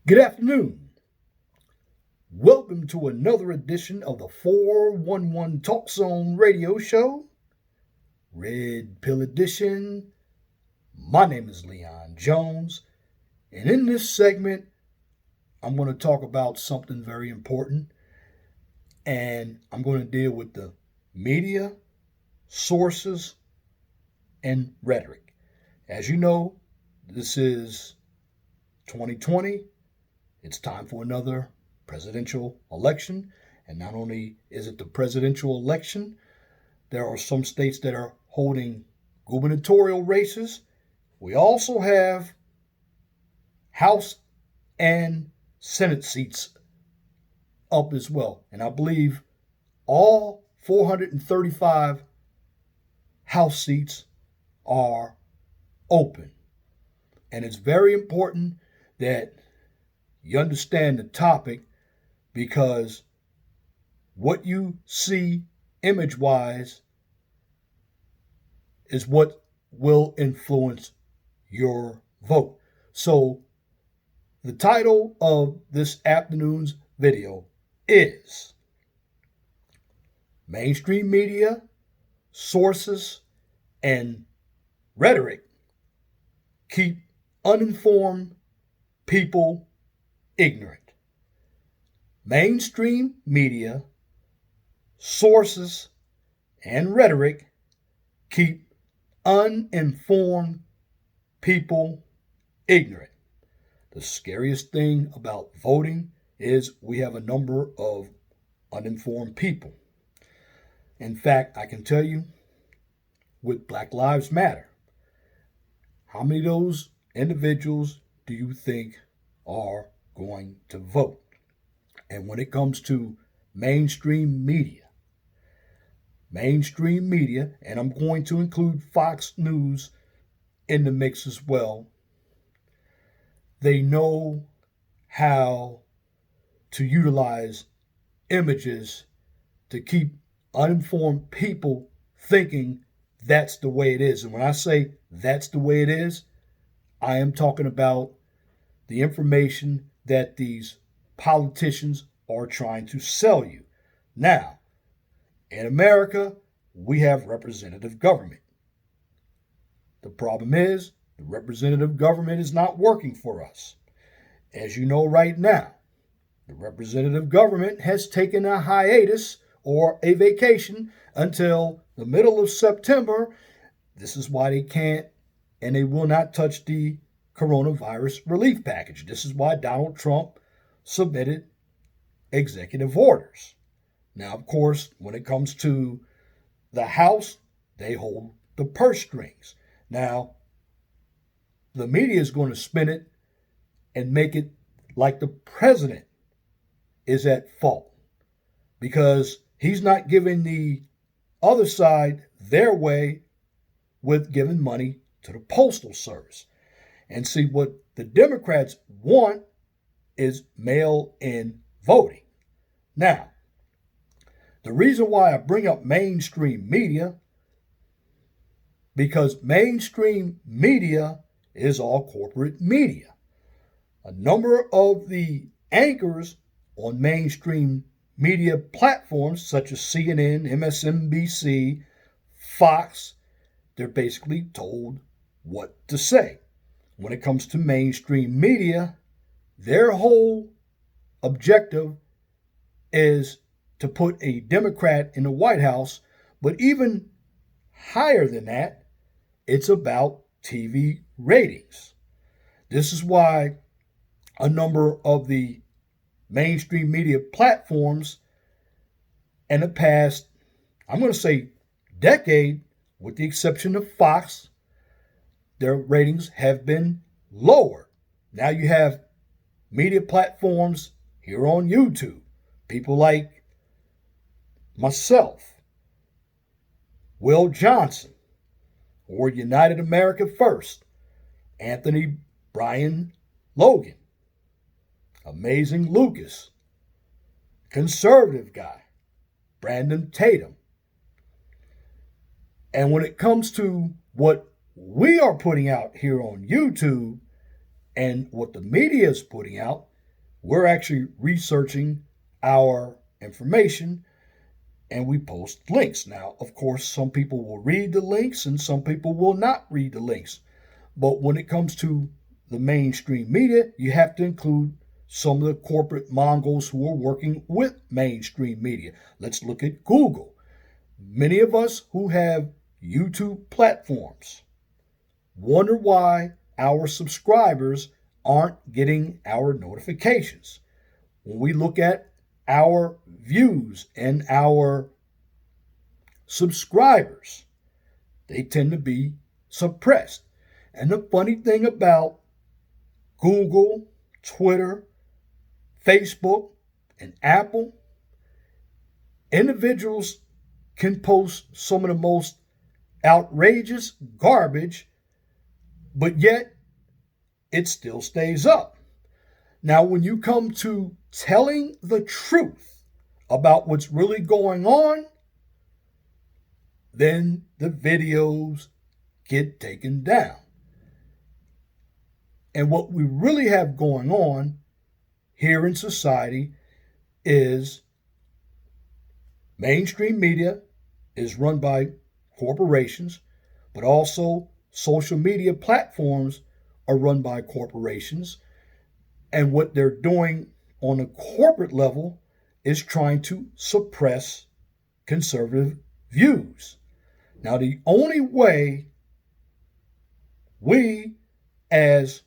Good afternoon. Welcome to another edition of the 411 Talk Zone radio show, Red Pill Edition. My name is Leon Jones, and in this segment, I'm going to talk about something very important, and I'm going to deal with the media, sources, and rhetoric. As you know, this is 2020. It's time for another presidential election. And not only is it the presidential election, there are some states that are holding gubernatorial races. We also have House and Senate seats up as well. And I believe all 435 House seats are open. And it's very important that you understand the topic because what you see image wise is what will influence your vote. So, the title of this afternoon's video is Mainstream Media, Sources, and Rhetoric Keep Uninformed People Ignorant. Mainstream media, sources, and rhetoric keep uninformed people ignorant. The scariest thing about voting is we have a number of uninformed people. In fact, I can tell you with Black Lives Matter, how many of those individuals do you think are going to vote? And when it comes to mainstream media, and I'm going to include Fox News in the mix as well, they know how to utilize images to keep uninformed people thinking that's the way it is. And when I say that's the way it is, I am talking about the information that these politicians are trying to sell you. Now, in America, we have representative government. The problem is the representative government is not working for us. As you know right now, the representative government has taken a hiatus or a vacation until the middle of September. This is why they can't and they will not touch the coronavirus relief package. This is why Donald Trump submitted executive orders. Now, of course, when it comes to the House, they hold the purse strings. Now, the media is going to spin it and make it like the president is at fault because he's not giving the other side their way with giving money to the Postal Service. And see, what the Democrats want is mail-in voting. Now, the reason why I bring up mainstream media, because mainstream media is all corporate media. A number of the anchors on mainstream media platforms such as CNN, MSNBC, Fox, they're basically told what to say. When it comes to mainstream media, their whole objective is to put a Democrat in the White House, but even higher than that, it's about TV ratings. This is why a number of the mainstream media platforms in the past, I'm going to say decade, with the exception of Fox, their ratings have been lower. Now you have media platforms here on YouTube. People like myself, Will Johnson, or United America First, Anthony Brian Logan, Amazing Lucas, conservative guy, Brandon Tatum. And when it comes to what we are putting out here on YouTube and what the media is putting out, We're actually researching our information and we post links. Now, of course, some people will read the links and some people will not read the links. But when it comes to the mainstream media, you have to include some of the corporate Mongols who are working with mainstream media. Let's look at Google. Many of us who have YouTube platforms wonder why our subscribers aren't getting our notifications. When we look at our views and our subscribers, they tend to be suppressed. And the funny thing about Google, Twitter, Facebook, and Apple, individuals can post some of the most outrageous garbage, but yet it still stays up. Now, when you come to telling the truth about what's really going on, then the videos get taken down. And what we really have going on here in society is mainstream media is run by corporations, but also social media platforms are run by corporations. And what they're doing on a corporate level is trying to suppress conservative views. Now, the only way we as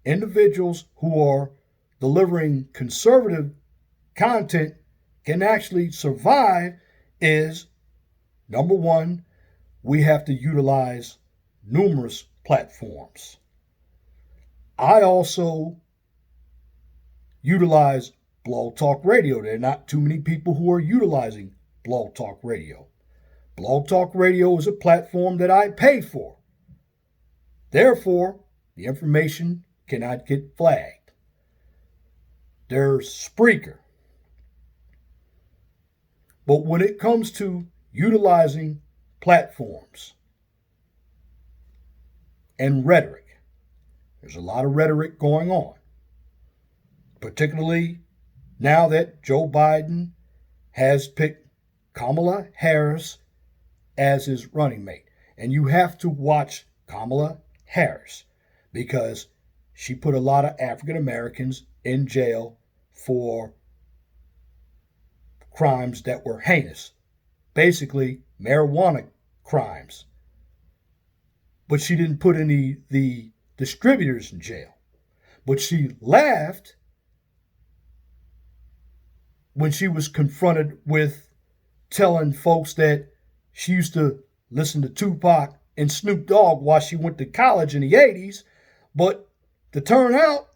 individuals who are delivering conservative content can actually survive is, number one, we have to utilize numerous platforms. I also utilize Blog Talk Radio. There are not too many people who are utilizing Blog Talk Radio. Blog Talk Radio is a platform that I pay for. Therefore, the information cannot get flagged. There's Spreaker. But when it comes to utilizing platforms and rhetoric, there's a lot of rhetoric going on, particularly now that Joe Biden has picked Kamala Harris as his running mate. And you have to watch Kamala Harris because she put a lot of African Americans in jail for crimes that were heinous, basically marijuana crimes. But she didn't put any the distributors in jail. But she laughed when she was confronted with telling folks that she used to listen to Tupac and Snoop Dogg while she went to college in the 80s. But to turn out,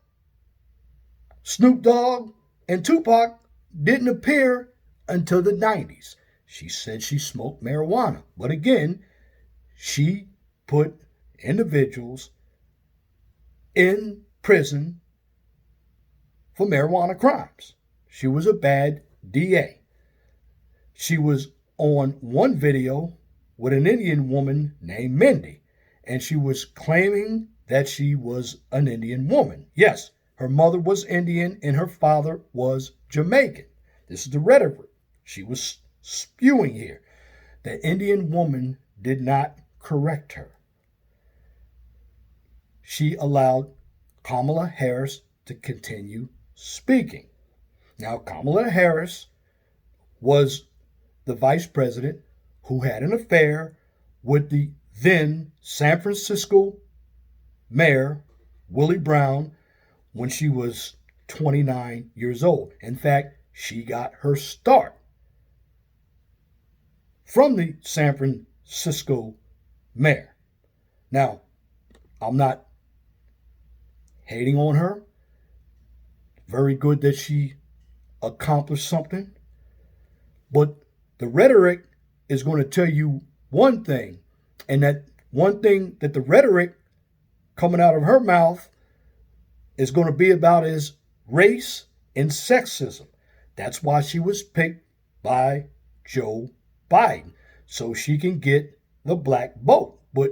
Snoop Dogg and Tupac didn't appear until the 90s. She said she smoked marijuana. But again, she put individuals in prison for marijuana crimes. She was a bad DA. She was on one video with an Indian woman named Mindy, and she was claiming that she was an Indian woman. Yes, her mother was Indian and her father was Jamaican. This is the rhetoric she was spewing here. The Indian woman did not correct her. She allowed Kamala Harris to continue speaking. Now, Kamala Harris was the vice president who had an affair with the then San Francisco mayor, Willie Brown, when she was 29 years old. In fact, she got her start from the San Francisco mayor. Now, I'm not hating on her. Very good that she accomplished something. But the rhetoric is going to tell you one thing, and that one thing that the rhetoric coming out of her mouth is going to be about is race and sexism. That's why she was picked by Joe Biden, so she can get the black vote. But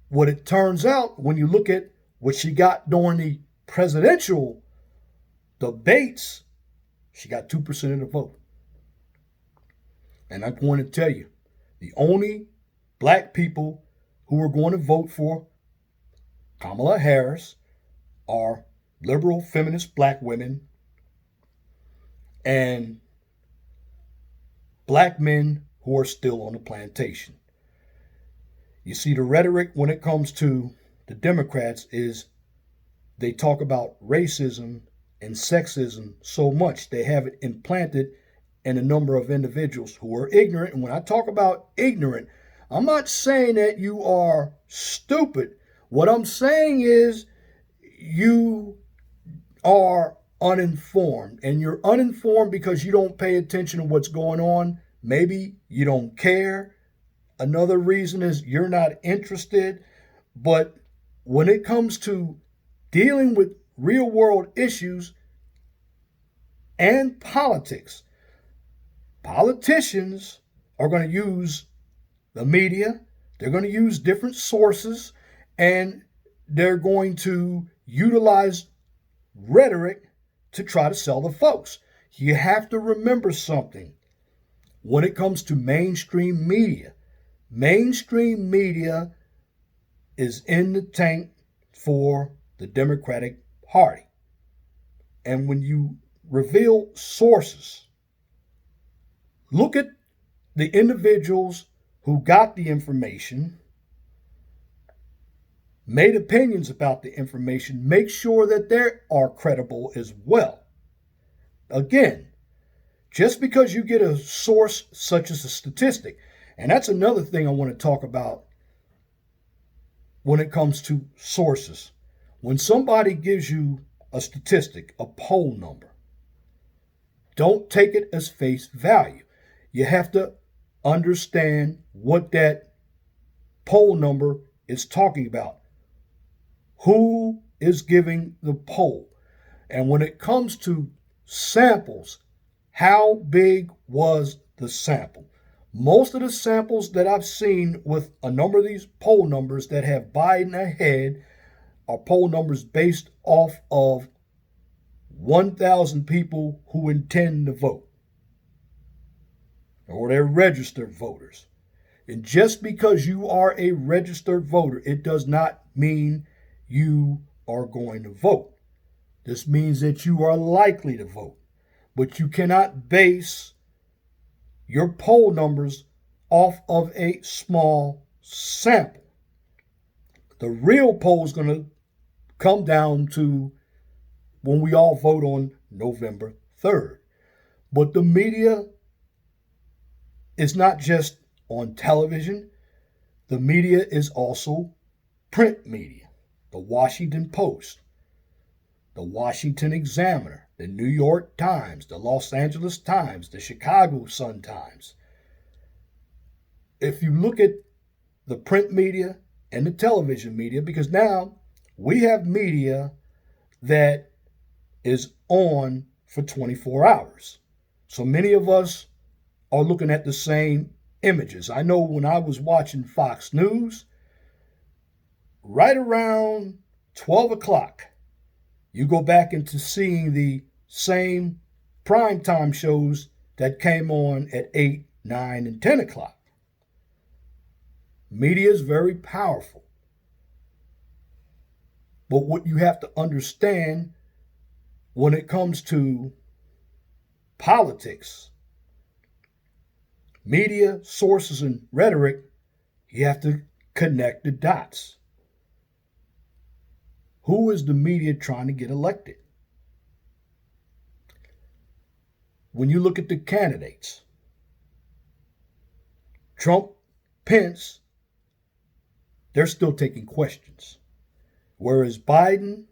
what it turns out, when you look at what she got during the presidential Debates, she got 2% of the vote. And I'm going to tell you, the only black people who are going to vote for Kamala Harris are liberal feminist black women and black men who are still on the plantation. You see, the rhetoric when it comes to the Democrats is they talk about racism and sexism so much, they have it implanted in a number of individuals who are ignorant. And when I talk about ignorant, I'm not saying that you are stupid. What I'm saying is you are uninformed, and you're uninformed because you don't pay attention to what's going on. Maybe you don't care. Another reason is you're not interested. But when it comes to dealing with real world issues and politics, politicians are going to use the media, they're going to use different sources, and they're going to utilize rhetoric to try to sell the folks. You have to remember something when it comes to mainstream media. Mainstream media is in the tank for the Democratic Party. And when you reveal sources, look at the individuals who got the information, made opinions about the information, make sure that they are credible as well. Again, just because you get a source such as a statistic, and that's another thing I want to talk about when it comes to sources. When somebody gives you a statistic, a poll number, don't take it as face value. You have to understand what that poll number is talking about. Who is giving the poll? And when it comes to samples, how big was the sample? Most of the samples that I've seen with a number of these poll numbers that have Biden ahead are poll numbers based off of 1,000 people who intend to vote, or they're registered voters. And just because you are a registered voter, it does not mean you are going to vote. This means that you are likely to vote. But you cannot base your poll numbers off of a small sample. The real poll is going to come down to when we all vote on November 3rd. But the media is not just on television. The media is also print media. The Washington Post, the Washington Examiner, the New York Times, the Los Angeles Times, the Chicago Sun-Times. If you look at the print media and the television media, because now we have media that is on for 24 hours. So many of us are looking at the same images. I know when I was watching Fox News, right around 12 o'clock, you go back into seeing the same primetime shows that came on at 8, 9, and 10 o'clock. Media is very powerful. But what you have to understand when it comes to politics, media, sources, and rhetoric, you have to connect the dots. Who is the media trying to get elected? When you look at the candidates, Trump, Pence, they're still taking questions. Whereas Biden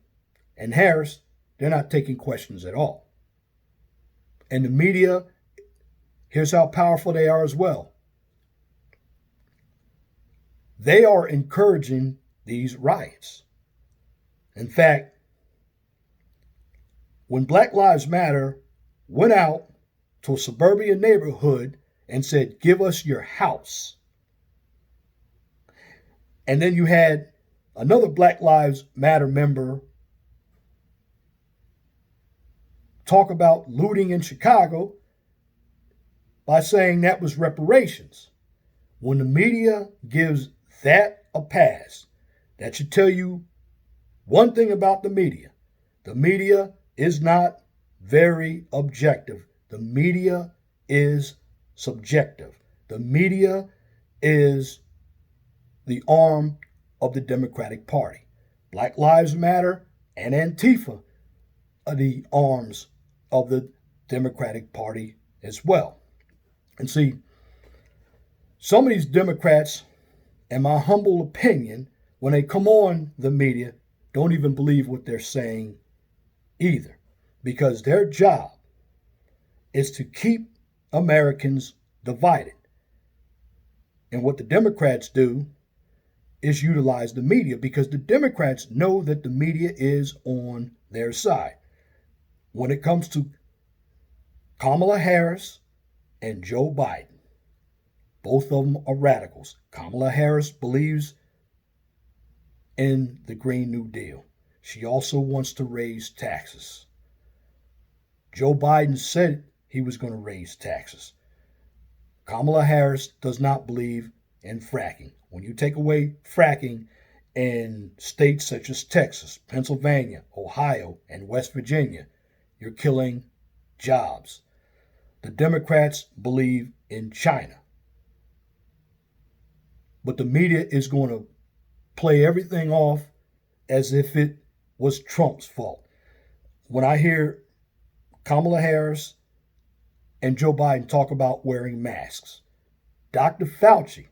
and Harris, they're not taking questions at all. And the media, here's how powerful they are as well. They are encouraging these riots. In fact, when Black Lives Matter went out to a suburban neighborhood and said, "Give us your house," and then you had another Black Lives Matter member talk about looting in Chicago by saying that was reparations. When the media gives that a pass, that should tell you one thing about the media. The media is not very objective. The media is subjective. The media is the arm of the Democratic Party. Black Lives Matter and Antifa are the arms of the Democratic Party as well. And see, some of these Democrats, in my humble opinion, when they come on the media, don't even believe what they're saying either, because their job is to keep Americans divided. And what the Democrats do is utilize the media, because the Democrats know that the media is on their side. When it comes to Kamala Harris and Joe Biden, both of them are radicals. Kamala Harris believes in the Green New Deal. She also wants to raise taxes. Joe Biden said he was going to raise taxes. Kamala Harris does not believe in fracking. When you take away fracking in states such as Texas, Pennsylvania, Ohio, and West Virginia, you're killing jobs. The Democrats believe in China. But the media is going to play everything off as if it was Trump's fault. When I hear Kamala Harris and Joe Biden talk about wearing masks, Dr. Fauci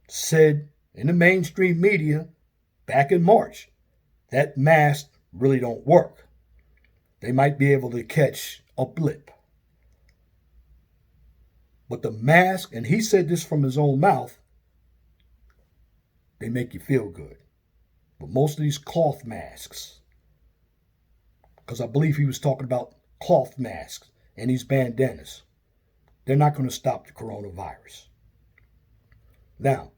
said in the mainstream media back in March that masks really don't work. They might be able to catch a blip. But the mask, and he said this from his own mouth, they make you feel good. But most of these cloth masks, because I believe he was talking about cloth masks and these bandanas, they're not going to stop the coronavirus. Now,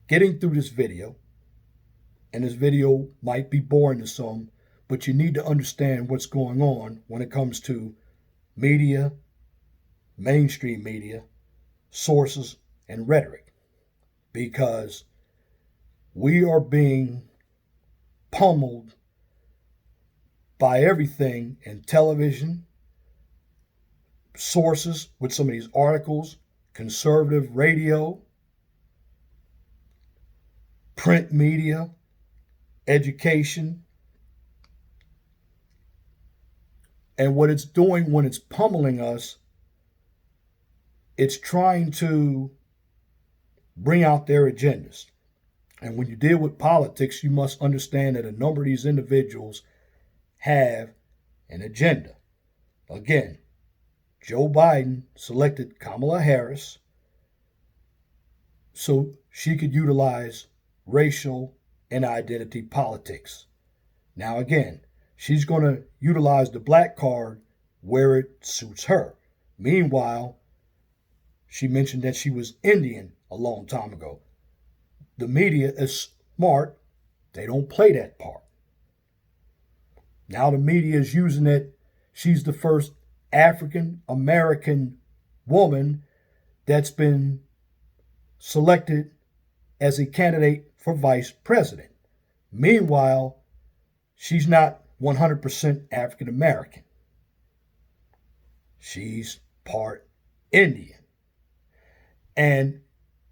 getting through this video, and this video might be boring to some, but you need to understand what's going on when it comes to media, mainstream media, sources, and rhetoric. Because we are being pummeled by everything in television, sources with some of these articles, conservative radio, print media, education. And what it's doing when it's pummeling us, it's trying to bring out their agendas. And when you deal with politics, you must understand that a number of these individuals have an agenda. Again, Joe Biden selected Kamala Harris so she could utilize racial and identity politics. Now, again, she's going to utilize the black card where it suits her. Meanwhile, she mentioned that she was Indian a long time ago. The media is smart. They don't play that part. Now the media is using it. She's the first African American woman that's been selected as a candidate for vice president. Meanwhile, she's not 100% African American. She's part Indian. And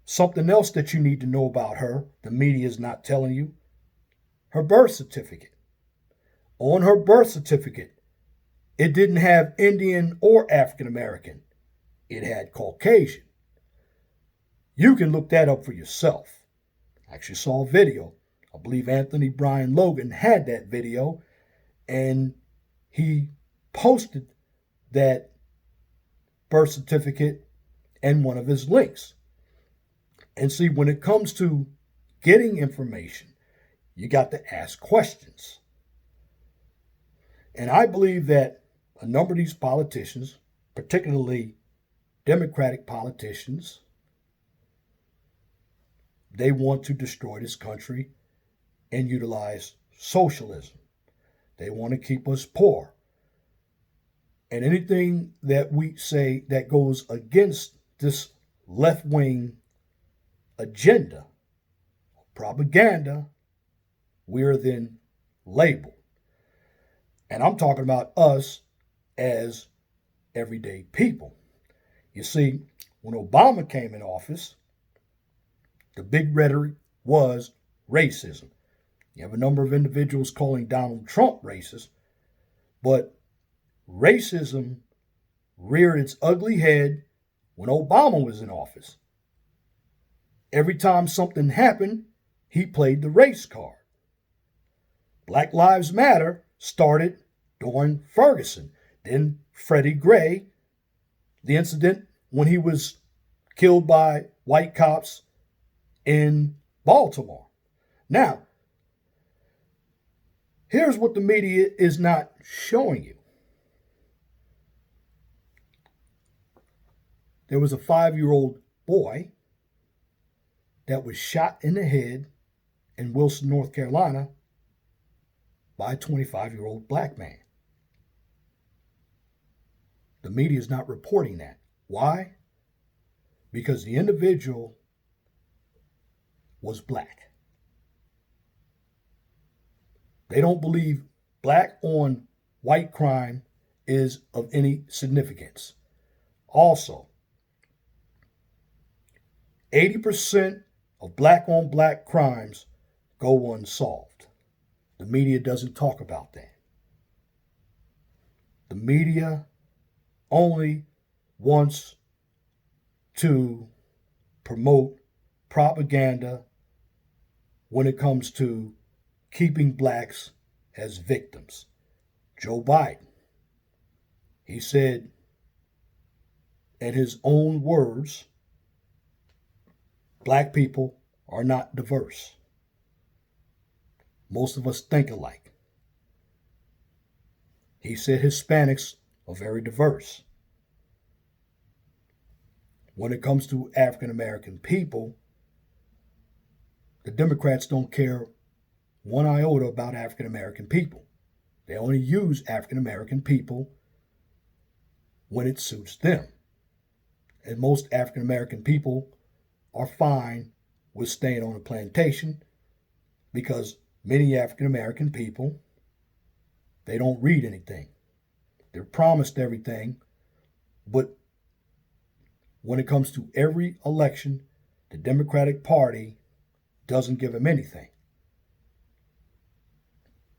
something else that you need to know about her, the media is not telling you, her birth certificate. On her birth certificate, it didn't have Indian or African American. It had Caucasian. You can look that up for yourself. I actually saw a video. I believe Anthony Brian Logan had that video, and he posted that birth certificate and one of his links. And see, when it comes to getting information, you got to ask questions. And I believe that a number of these politicians, particularly Democratic politicians, they want to destroy this country and utilize socialism. They want to keep us poor. And anything that we say that goes against this left wing agenda, propaganda, we're then labeled. And I'm talking about us as everyday people. You see, when Obama came in office, the big rhetoric was racism. You have a number of individuals calling Donald Trump racist, but racism reared its ugly head when Obama was in office. Every time something happened, he played the race card. Black Lives Matter started during Ferguson. Then Freddie Gray, the incident when he was killed by white cops in Baltimore. Now, here's what the media is not showing you. There was a 5-year-old boy that was shot in the head in Wilson, North Carolina by a 25-year-old black man. The media is not reporting that. Why? Because the individual was black. They don't believe black on white crime is of any significance. Also, 80% of black on black crimes go unsolved. The media doesn't talk about that. The media only wants to promote propaganda when it comes to keeping blacks as victims. Joe Biden, he said in his own words, black people are not diverse. Most of us think alike. He said Hispanics are very diverse. When it comes to African American people, the Democrats don't care one iota about African American people. They only use African American people when it suits them. And most African American people are fine with staying on a plantation because many African American people, they don't read anything. They're promised everything, but when it comes to every election, the Democratic Party doesn't give them anything.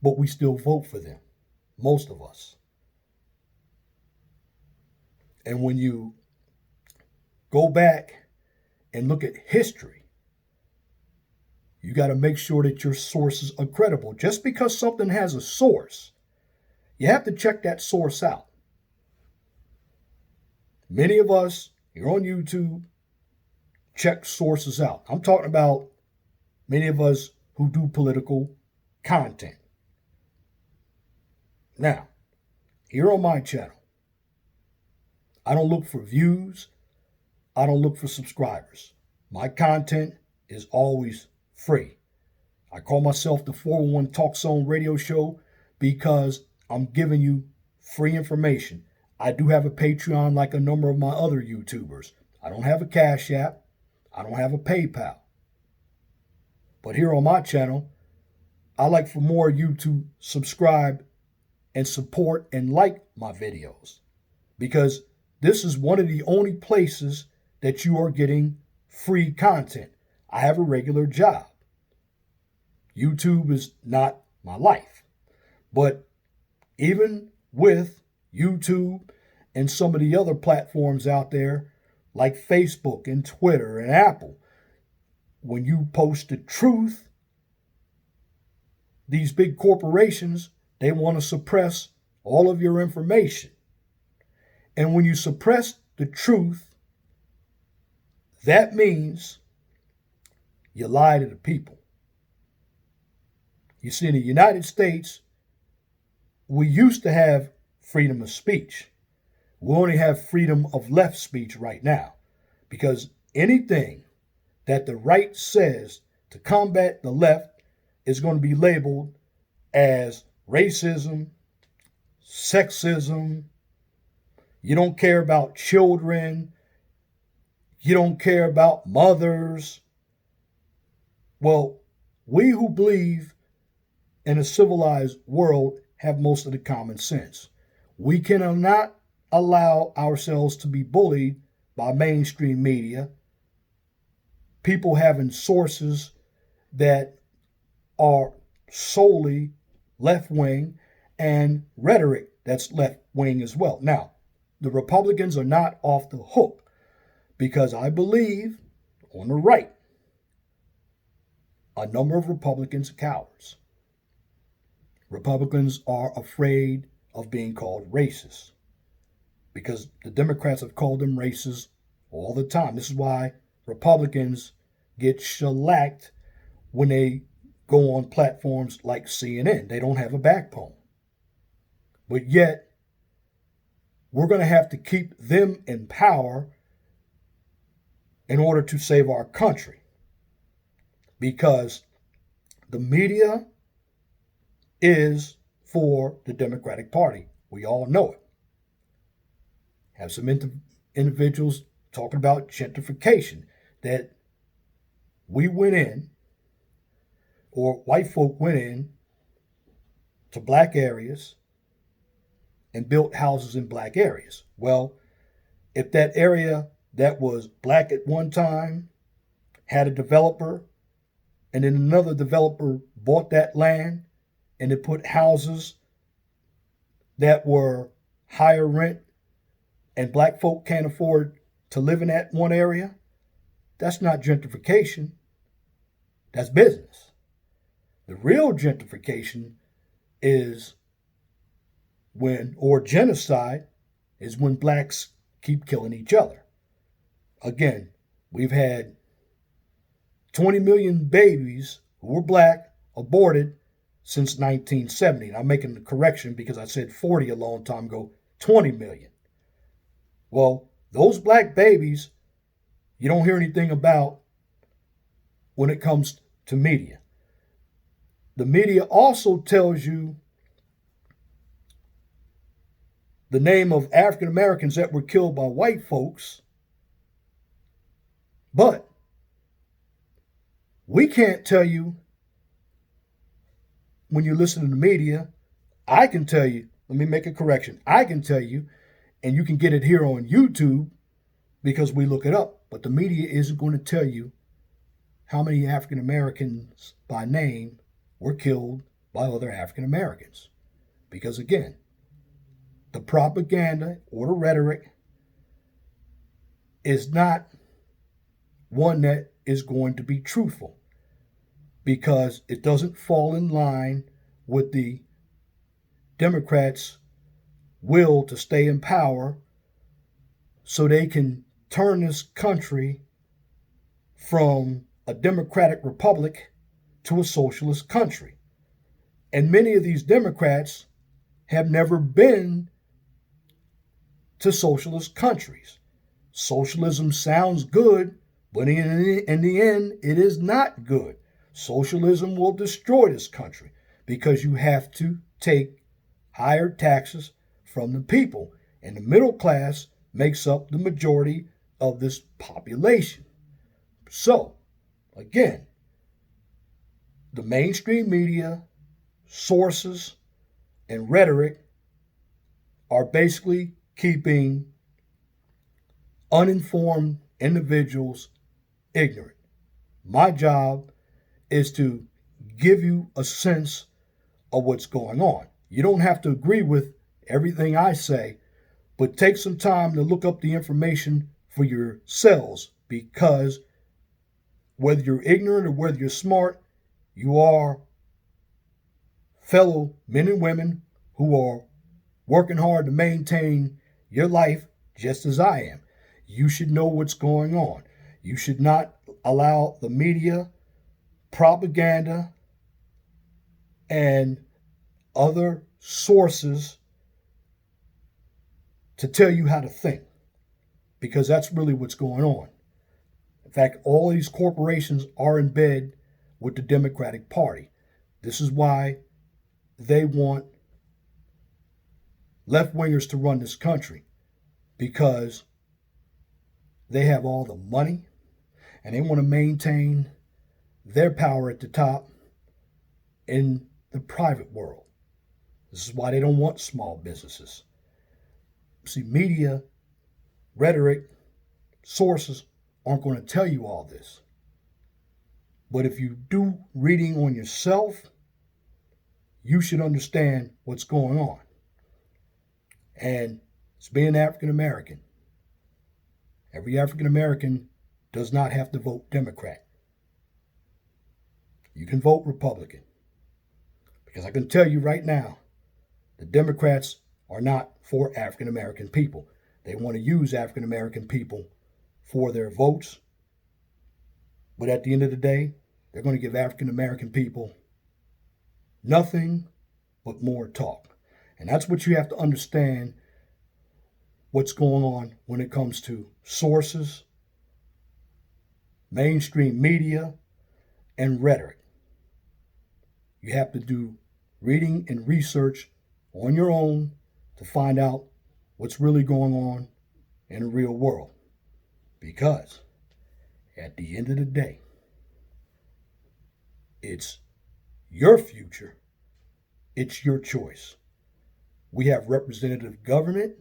But we still vote for them, most of us. And when you go back and look at history, you got to make sure that your sources are credible. Just because something has a source, you have to check that source out. Many of us, you're on YouTube, check sources out. I'm talking about many of us who do political content. Now, here on my channel, I don't look for views. I don't look for subscribers. My content is always free. I call myself the 401 Talk Zone radio show because I'm giving you free information. I do have a Patreon like a number of my other YouTubers. I don't have a Cash App. I don't have a PayPal. But here on my channel, I like for more of you to subscribe and support and like my videos, because this is one of the only places that you are getting free content. I have a regular job. YouTube is not my life. But even with YouTube and some of the other platforms out there like Facebook and Twitter and Apple, when you post the truth, these big corporations, they want to suppress all of your information. And when you suppress the truth, that means you lie to the people. You see, in the United States, we used to have freedom of speech. We only have freedom of left speech right now, because anything that the right says to combat the left is going to be labeled as racism, sexism, You don't care about children. You don't care about mothers. Well, we who believe in a civilized world have most of the common sense. We cannot allow ourselves to be bullied by mainstream media, people having sources that are solely left wing, and rhetoric that's left wing as well. Now, the Republicans are not off the hook because I believe on the right, a number of Republicans are cowards. Republicans are afraid of being called racist because the Democrats have called them racist all the time. This is why Republicans get shellacked when they go on platforms like CNN. They don't have a backbone. But yet, we're going to have to keep them in power in order to save our country. Because the media is for the Democratic Party. We all know it. Have some individuals talking about gentrification, that we went in, or white folk went in to black areas and built houses in black areas. Well, if that area that was black at one time had a developer, and then another developer bought that land and it put houses that were higher rent, and black folk can't afford to live in that one area, that's not gentrification. That's business. The real gentrification is or genocide is when blacks keep killing each other. Again, we've had 20 million babies who were black aborted since 1970. I'm making the correction because I said 40 a long time ago, 20 million. Well, those black babies, you don't hear anything about when it comes to media. The media also tells you the name of African Americans that were killed by white folks, but we can't tell you when you listen to the media. I can tell you, let me make a correction. I can tell you, and you can get it here on YouTube because we look it up, but the media isn't going to tell you how many African Americans by name were killed by other African Americans. Because again, the propaganda or the rhetoric is not one that is going to be truthful, because it doesn't fall in line with the Democrats' will to stay in power so they can turn this country from a democratic republic to a socialist country. And many of these Democrats have never been to socialist countries. Socialism sounds good, but in the end, it is not good. Socialism will destroy this country because you have to take higher taxes from the people. And the middle class makes up the majority of this population. So, again, the mainstream media, sources, and rhetoric are basically keeping uninformed individuals ignorant. My job is to give you a sense of what's going on. You don't have to agree with everything I say, but take some time to look up the information for yourselves, because whether you're ignorant or whether you're smart, you are fellow men and women who are working hard to maintain your life just as I am. You should know what's going on. You should not allow the media, propaganda, and other sources to tell you how to think, because that's really what's going on. In fact, all these corporations are in bed with the Democratic Party. This is why they want left-wingers to run this country, because they have all the money and they want to maintain their power at the top in the private world. This is why they don't want small businesses. See, media, rhetoric, sources aren't going to tell you all this. But if you do reading on yourself, you should understand what's going on. And it's being African American. Every African American does not have to vote Democrat. You can vote Republican. Because I can tell you right now, the Democrats are not for African American people. They want to use African American people for their votes. But at the end of the day, they're going to give African American people nothing but more talk. And that's what you have to understand what's going on when it comes to sources, mainstream media, and rhetoric. You have to do reading and research on your own to find out what's really going on in the real world. Because at the end of the day, it's your future. It's your choice. We have representative government,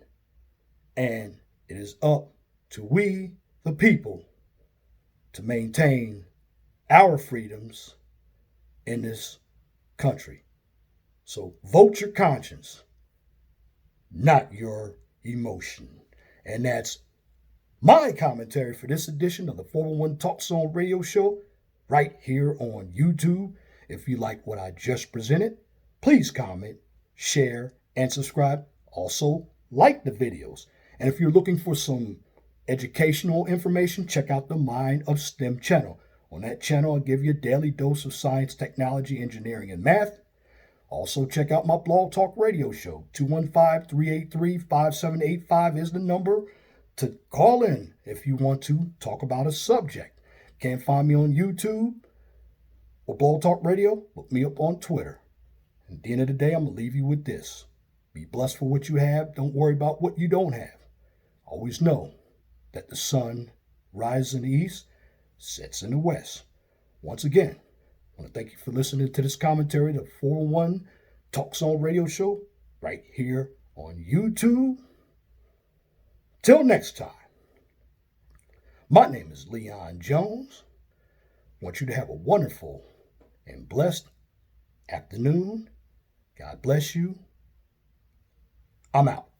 and it is up to we, the people, to maintain our freedoms in this country. So vote your conscience, not your emotion. And that's my commentary for this edition of the 401 Talk Zone Radio Show right here on YouTube. If you like what I just presented, please comment, share, and subscribe. Also, like the videos. And if you're looking for some educational information, check out the Mind of STEM channel. On that channel, I'll give you a daily dose of science, technology, engineering, and math. Also, check out my Blog Talk Radio Show. 215-383-5785 is the number to call in if you want to talk about a subject. Can't find me on YouTube or Blog Talk Radio? Look me up on Twitter. At the end of the day, I'm going to leave you with this. Be blessed for what you have. Don't worry about what you don't have. Always know that the sun rises in the east, sets in the west. Once again, I want to thank you for listening to this commentary, the 401 Talk Zone Radio Show, right here on YouTube. Till next time, my name is Leon Jones. I want you to have a wonderful and blessed afternoon. God bless you. I'm out.